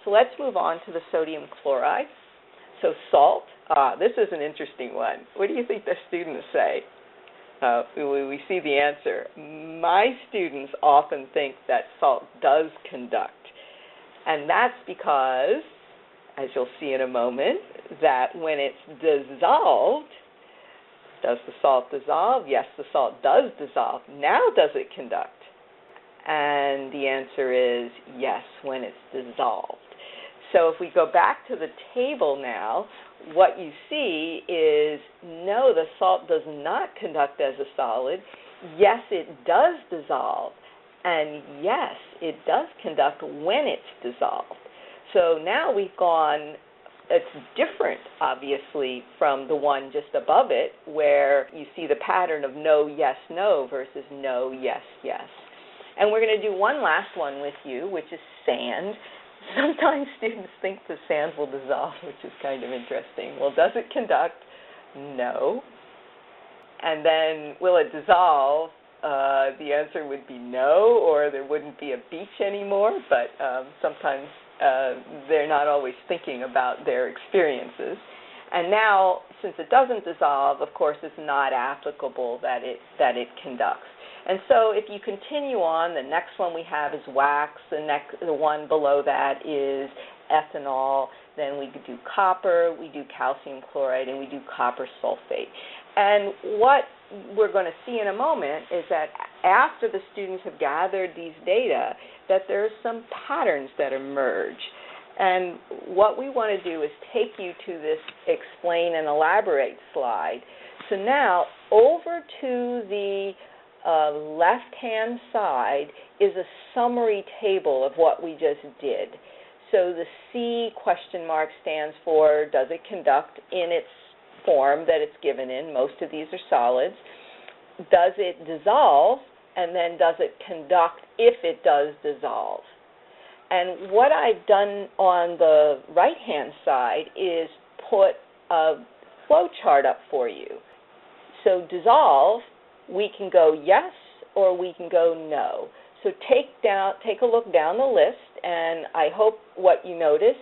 So let's move on to the sodium chloride. So salt, this is an interesting one. What do you think the students say? We see the answer. My students often think that salt does conduct. And that's because, as you'll see in a moment, that when it's dissolved, does the salt dissolve? Yes, the salt does dissolve. Now does it conduct? And the answer is yes, when it's dissolved. So if we go back to the table now, what you see is no, the salt does not conduct as a solid. Yes, it does dissolve. And yes, it does conduct when it's dissolved. So now we've gone, it's different, obviously, from the one just above it, where you see the pattern of no, yes, no versus no, yes, yes. And we're going to do one last one with you, which is sand. Sometimes students think the sand will dissolve, which is kind of interesting. Well, does it conduct? No. And then will it dissolve? The answer would be no, or there wouldn't be a beach anymore, but sometimes they're not always thinking about their experiences. And now, since it doesn't dissolve, of course, it's not applicable that it conducts. And so if you continue on, the next one we have is wax, the one below that is ethanol, then we do copper, we do calcium chloride, and we do copper sulfate. And what we're going to see in a moment is that after the students have gathered these data, that there are some patterns that emerge. And what we want to do is take you to this explain and elaborate slide. So now over to the left-hand side is a summary table of what we just did. So the C question mark stands for does it conduct in its form that it's given in. Most of these are solids. Does it dissolve? And then does it conduct if it does dissolve? And what I've done on the right-hand side is put a flow chart up for you. So dissolve, we can go yes or we can go no. So take a look down the list, and I hope what you notice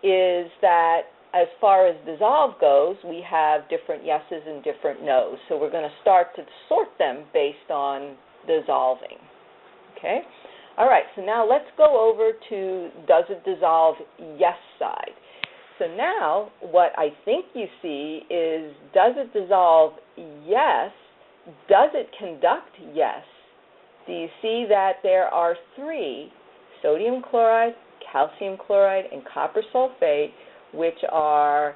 is that as far as dissolve goes, we have different yeses and different nos. So we're going to start to sort them based on dissolving. Okay? All right, so now let's go over to does it dissolve yes side. So now what I think you see is does it dissolve yes? Does it conduct yes? Do you see that there are three, sodium chloride, calcium chloride, and copper sulfate, which are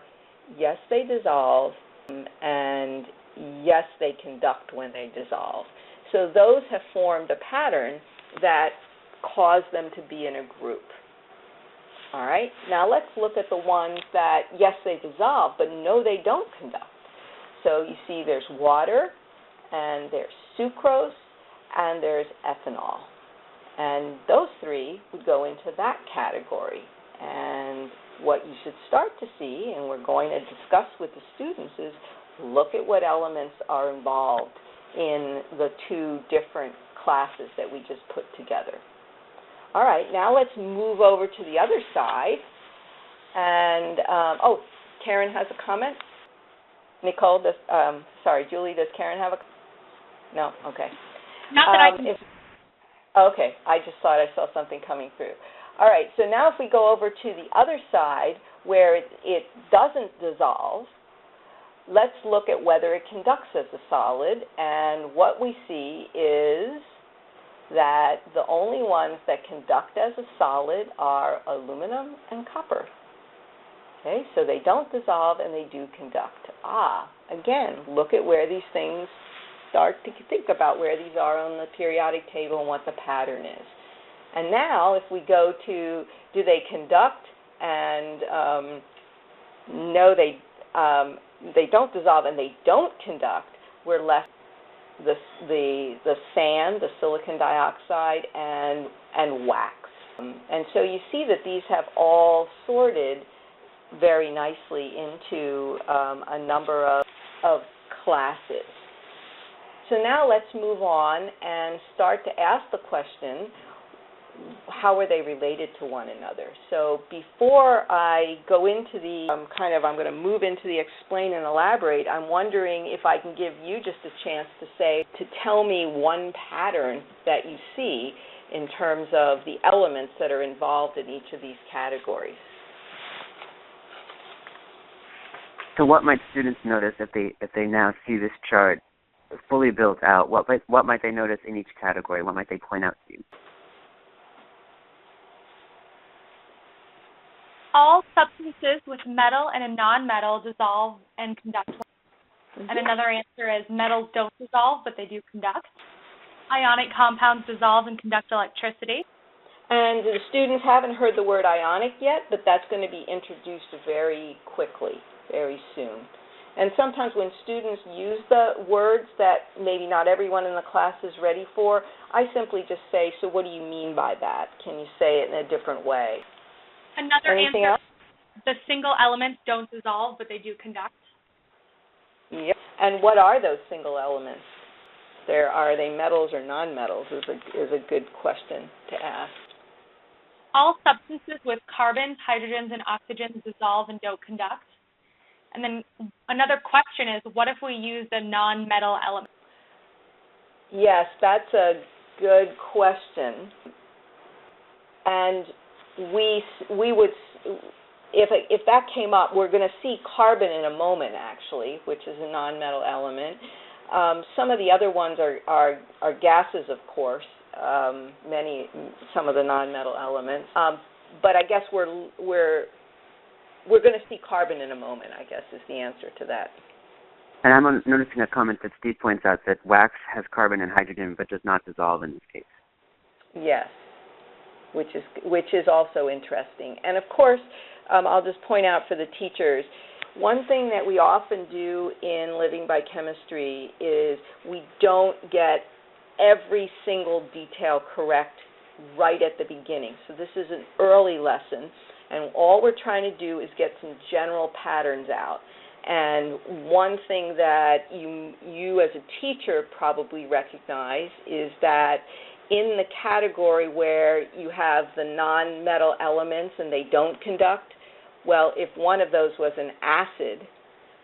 yes, they dissolve, and yes, they conduct when they dissolve. So those have formed a pattern that cause them to be in a group. All right, now let's look at the ones that, yes, they dissolve, but no, they don't conduct. So you see there's water, and there's sucrose, and there's ethanol. And those three would go into that category. And what you should start to see, and we're going to discuss with the students, is look at what elements are involved in the two different classes that we just put together. All right, now let's move over to the other side. And, oh, Karen has a comment? Nicole, Julie, does Karen have a comment? No? Okay. Not that I can. Okay, I just thought I saw something coming through. All right, so now if we go over to the other side where it doesn't dissolve, let's look at whether it conducts as a solid. And what we see is that the only ones that conduct as a solid are aluminum and copper. Okay, so they don't dissolve and they do conduct. Again, look at where these things start to think about where these are on the periodic table and what the pattern is. And now if we go to do they conduct, and no, they don't dissolve and they don't conduct, we're left the sand, the silicon dioxide, and wax. And so you see that these have all sorted very nicely into a number of classes. So now let's move on and start to ask the question, how are they related to one another? So before I go into the I'm going to move into the explain and elaborate, I'm wondering if I can give you just a chance to tell me one pattern that you see in terms of the elements that are involved in each of these categories. So what might students notice if they now see this chart fully built out? What might they notice in each category? What might they point out to you? All substances with metal and a non-metal dissolve and conduct. And another answer is metals don't dissolve, but they do conduct. Ionic compounds dissolve and conduct electricity. And the students haven't heard the word ionic yet, but that's going to be introduced very quickly, very soon. And sometimes when students use the words that maybe not everyone in the class is ready for, I simply just say, so what do you mean by that? Can you say it in a different way? Another Anything answer, else? The single elements don't dissolve, but they do conduct. Yep. And what are those single elements? Are they metals or nonmetals is a good question to ask. All substances with carbons, hydrogens, and oxygens dissolve and don't conduct. And then another question is, what if we use a non-metal element? Yes, that's a good question. And we would, if that came up, we're going to see carbon in a moment, actually, which is a non-metal element. Some of the other ones are gases, of course. Some of the non-metal elements. But I guess we're going to see carbon in a moment, I guess, is the answer to that. And I'm noticing a comment that Steve points out that wax has carbon and hydrogen but does not dissolve in this case. Yes, which is also interesting. And of course, I'll just point out for the teachers, one thing that we often do in Living by Chemistry is we don't get every single detail correct right at the beginning. So this is an early lesson, and all we're trying to do is get some general patterns out. And one thing that you as a teacher probably recognize is that in the category where you have the non-metal elements and they don't conduct, well, if one of those was an acid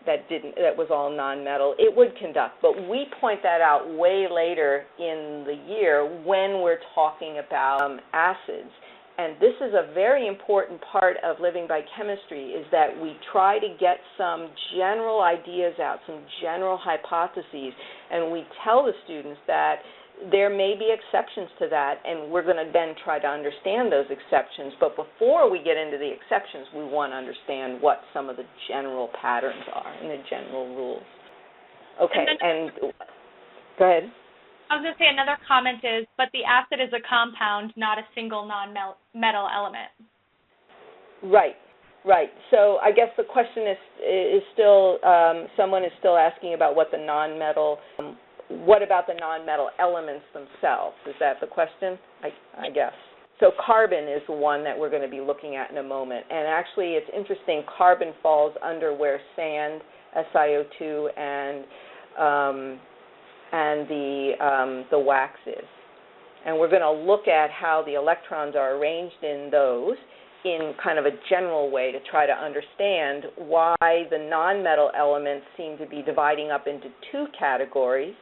that was all non-metal, it would conduct. But we point that out way later in the year when we're talking about acids. And this is a very important part of Living by Chemistry, is that we try to get some general ideas out, some general hypotheses, and we tell the students that there may be exceptions to that, and we're going to then try to understand those exceptions. But before we get into the exceptions, we want to understand what some of the general patterns are and the general rules. Okay, and go ahead. I was going to say another comment is, but the acid is a compound, not a single non-metal element. Right. So I guess the question is still, someone is still asking about what about the non-metal elements themselves? Is that the question? I guess. So carbon is one that we're going to be looking at in a moment. And actually it's interesting, carbon falls under where sand, SiO2, and the wax is. And we're going to look at how the electrons are arranged in those in kind of a general way to try to understand why the non-metal elements seem to be dividing up into two categories.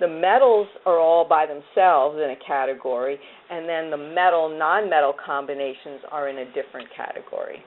The metals are all by themselves in a category, and then the metal-non-metal combinations are in a different category.